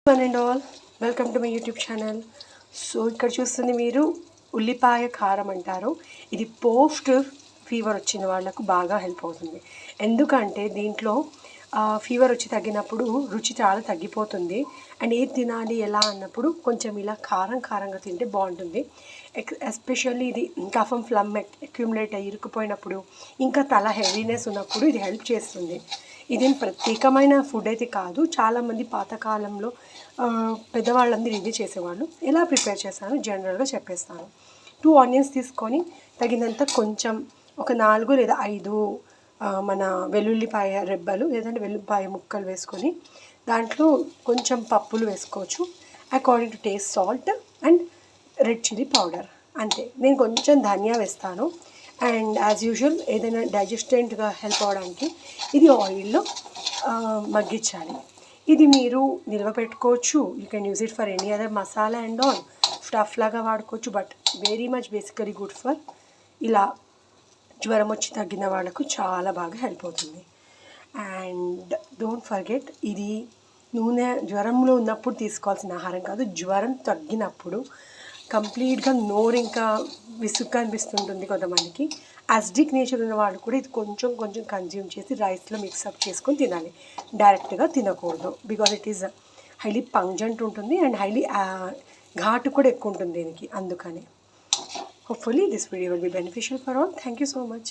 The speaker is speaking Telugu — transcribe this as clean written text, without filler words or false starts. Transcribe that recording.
One and all, welcome to my YouTube channel. So ఇక్కడ చూస్తుంది మీరు ఉల్లిపాయ కారం అంటారు. ఇది పోస్ట్ ఫీవర్ వచ్చిన వాళ్ళకు బాగా హెల్ప్ అవుతుంది. ఎందుకంటే దీంట్లో ఫీవర్ వచ్చి తగ్గినప్పుడు రుచి చాలా తగ్గిపోతుంది. అండ్ ఏది తినాలి ఎలా అన్నప్పుడు కొంచెం ఇలా కారంగా తింటే బాగుంటుంది. ఎస్పెషల్లీ ఇది కఫం ఫ్లమ్ అక్యుములేట్ అయ్యి ఇరుక్కుపోయినప్పుడు, ఇంకా తల హెవీనెస్ ఉన్నప్పుడు ఇది హెల్ప్ చేస్తుంది. ఇదేం ప్రత్యేకమైన ఫుడ్ అయితే కాదు. చాలామంది పాతకాలంలో పెద్దవాళ్ళందరూ ఇది చేసేవాళ్ళు. ఎలా ప్రిపేర్ చేస్తాను జనరల్గా చెప్పేస్తాను. 2 ఆనియన్స్ తీసుకొని తగినంత కొంచెం ఒక 4 లేదా 5 మన వెల్లుల్లిపాయ రెబ్బలు లేదంటే వెల్లుల్లిపాయ ముక్కలు వేసుకొని దాంట్లో కొంచెం పప్పులు వేసుకోవచ్చు. According to taste salt and red chilli powder, అంతే. నేను కొంచెం ధనియా వేస్తాను. అండ్ యాజ్ యూజువల్ ఏదైనా డైజెస్టెంట్గా హెల్ప్ అవ్వడానికి ఇది ఆయిల్లో మగ్గించాలి. ఇది మీరు నిల్వ పెట్టుకోవచ్చు. You can use it for any other masala and all stuff లాగా వాడుకోవచ్చు. But very much basically good for ఇలా జ్వరం వచ్చి తగ్గిన వాళ్ళకు చాలా బాగా హెల్ప్ అవుతుంది. అండ్ డోంట్ ఫర్గెట్, ఇది నూనె జ్వరంలో ఉన్నప్పుడు తీసుకోవాల్సిన ఆహారం కాదు. జ్వరం తగ్గినప్పుడు కంప్లీట్గా నోరు ఇంకా విసుగ్గా అనిపిస్తుంటుంది కొంతమందికి. యాసిడిక్ నేచర్ ఉన్న వాళ్ళు కూడా ఇది కొంచెం కన్జ్యూమ్ చేసి రైస్లో మిక్సప్ చేసుకొని తినాలి. డైరెక్ట్గా తినకూడదు. Because it is highly pungent ఉంటుంది అండ్ హైలీ ఘాటు కూడా ఎక్కువ ఉంటుంది దీనికి. అందుకని hopefully this video will be beneficial for all. Thank you so much.